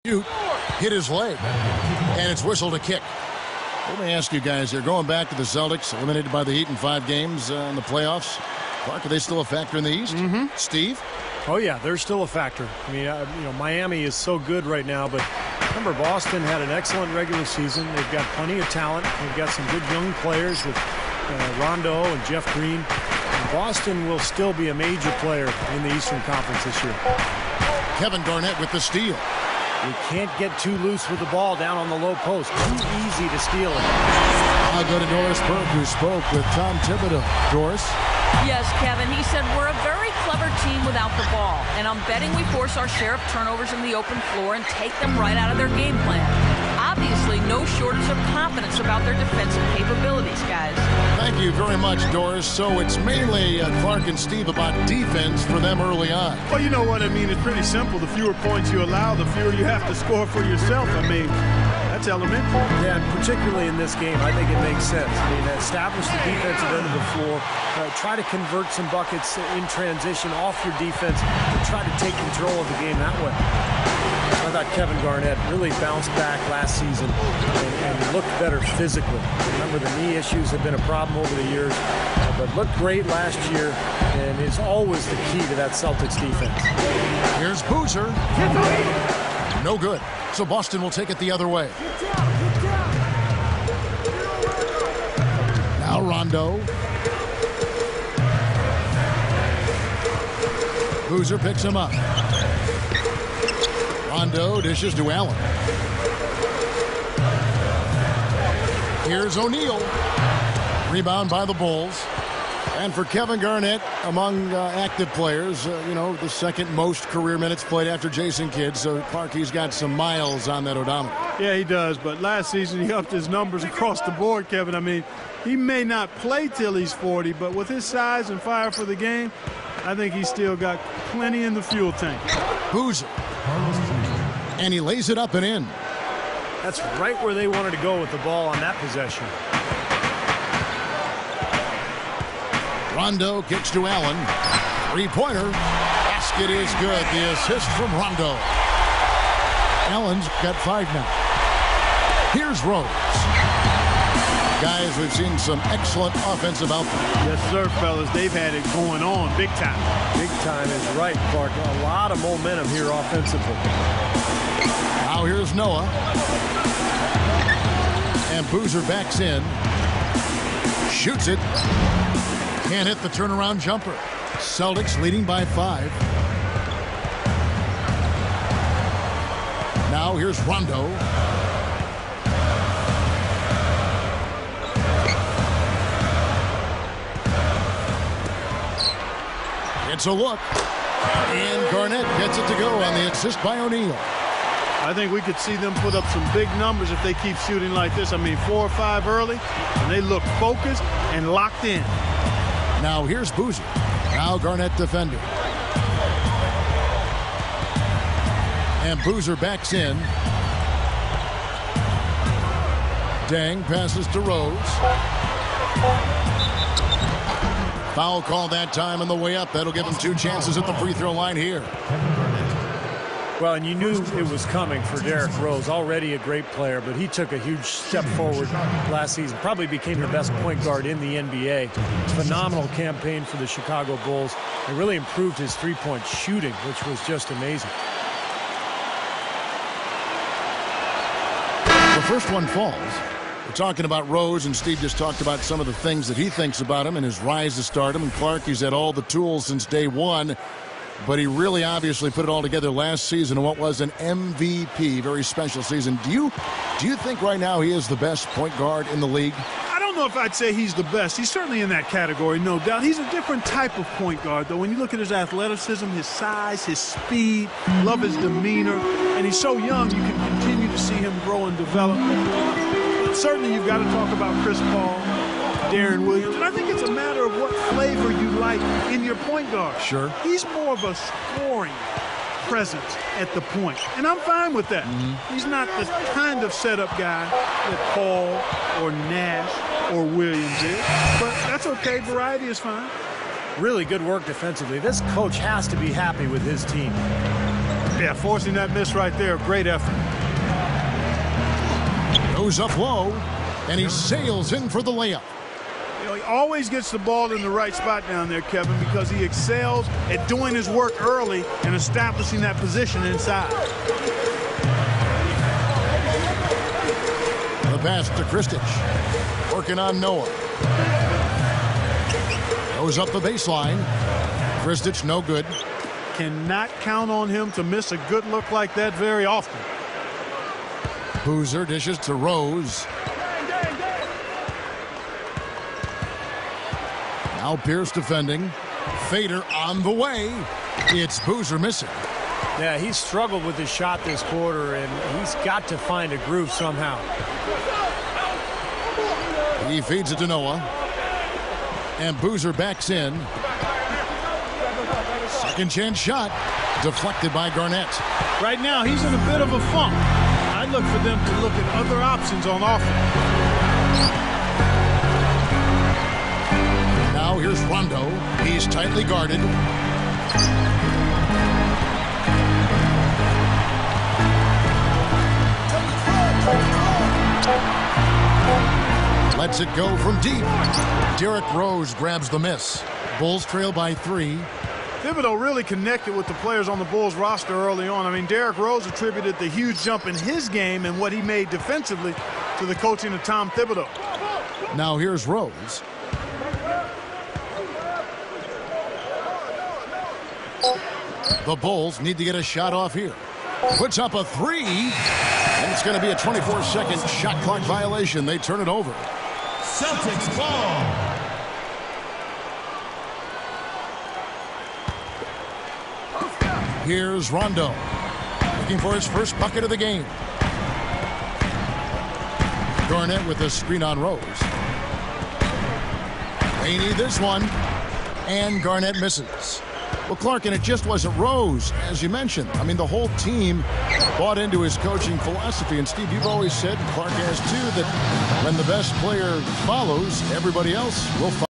Shoot, hit his leg, and it's whistled a kick. Let me ask you guys, they're going back to the Celtics, eliminated by the Heat in 5 games in the playoffs. Clark, are they still a factor in the East? Steve? Oh, yeah, they're still a factor. I mean, Miami is so good right now, but remember, Boston had an excellent regular season. They've got plenty of talent. They've got some good young players with Rondo and Jeff Green. And Boston will still be a major player in the Eastern Conference this year. Kevin Garnett with the steal. You can't get too loose with the ball down on the low post. Too easy to steal it. I'll go to Doris Burke, who spoke with Tom Thibodeau. Doris? Yes, Kevin. He said, we're a very clever team without the ball, and I'm betting we force our share of turnovers in the open floor and take them right out of their game plan. Obviously, no shortage of confidence about their defensive capabilities, guys. Thank you very much, Doris. So it's mainly Clark and Steve about defense for them early on. Well, you know what I mean. It's pretty simple. The fewer points you allow, the fewer you have to score for yourself. I mean, that's elementary. Yeah, and particularly in this game, I think it makes sense. I mean, establish the defensive end of the floor. Try to convert some buckets in transition off your defense and try to take control of the game that way. I thought Kevin Garnett really bounced back last season and looked better physically. Remember, the knee issues have been a problem over the years, but looked great last year and is always the key to that Celtics defense. Here's Boozer. No good. So Boston will take it the other way. Now Rondo. Boozer picks him up. Rondo dishes to Allen. Here's O'Neal. Rebound by the Bulls. And for Kevin Garnett, among active players, the second most career minutes played after Jason Kidd. So Clark, he's got some miles on that odometer. Yeah, he does. But last season, he upped his numbers across the board, Kevin. I mean, he may not play till he's 40, but with his size and fire for the game, I think he's still got plenty in the fuel tank. Boozer. And he lays it up and in. That's right where they wanted to go with the ball on that possession. Rondo kicks to Allen. Three-pointer. Basket is good. The assist from Rondo. Allen's got 5 now. Here's Rose. Guys, we've seen some excellent offensive output. Yes, sir, fellas. They've had it going on big time. Big time is right, Clark. A lot of momentum here offensively. Now here's Noah. And Boozer backs in. Shoots it. Can't hit the turnaround jumper. Celtics leading by 5. Now here's Rondo. It's a look. And Garnett gets it to go on the assist by O'Neal. I think we could see them put up some big numbers if they keep shooting like this. I mean, 4 or 5 early, and they look focused and locked in. Now here's Boozer. Now Garnett defender. And Boozer backs in. Dang passes to Rose. Foul call that time on the way up. That'll give him 2 chances at the free throw line here. Well, and you knew it was coming for Derrick Rose, already a great player, but he took a huge step forward last season. Probably became the best point guard in the NBA. Phenomenal campaign for the Chicago Bulls. It really improved his three-point shooting, which was just amazing. The first one falls. We're talking about Rose, and Steve just talked about some of the things that he thinks about him and his rise to stardom. And Clark, he's had all the tools since day one. But he really obviously put it all together last season in what was an MVP, very special season. Do you think right now he is the best point guard in the league? I don't know if I'd say he's the best. He's certainly in that category, no doubt. He's a different type of point guard, though. When you look at his athleticism, his size, his speed, love his demeanor, and he's so young, you can continue to see him grow and develop. Certainly, you've got to talk about Chris Paul, Darren Williams, and I think it's a matter of what flavor you like in your point guard. Sure. He's more of a scoring presence at the point, and I'm fine with that. He's not the kind of setup guy that Paul or Nash or Williams is, but that's okay. Variety is fine. Really good work defensively. This coach has to be happy with his team. Yeah, forcing that miss right there. Great effort. Goes up low, and he sails in for the layup. You know, he always gets the ball in the right spot down there, Kevin, because he excels at doing his work early and establishing that position inside. The pass to Kristich. Working on Noah. Goes up the baseline. Kristich no good. Cannot count on him to miss a good look like that very often. Boozer dishes to Rose. Now Pierce defending. Fader on the way. It's Boozer missing. Yeah, he's struggled with his shot this quarter, and he's got to find a groove somehow. He feeds it to Noah. And Boozer backs in. Second chance shot. Deflected by Garnett. Right now, he's in a bit of a funk. I look for them to look at other options on offense. Now here's Rondo. He's tightly guarded. Lets it go from deep. Derrick Rose grabs the miss. Bulls trail by 3. Thibodeau really connected with the players on the Bulls roster early on. I mean, Derrick Rose attributed the huge jump in his game and what he made defensively to the coaching of Tom Thibodeau. Now here's Rose. The Bulls need to get a shot off here. Puts up a 3. And it's going to be a 24-second shot clock violation. They turn it over. Celtics ball. Here's Rondo. Looking for his first bucket of the game. Garnett with a screen on Rose. They need this one. And Garnett misses. Well, Clark, and it just wasn't Rose, as you mentioned. I mean, the whole team bought into his coaching philosophy. And, Steve, you've always said, and Clark has too, that when the best player follows, everybody else will follow.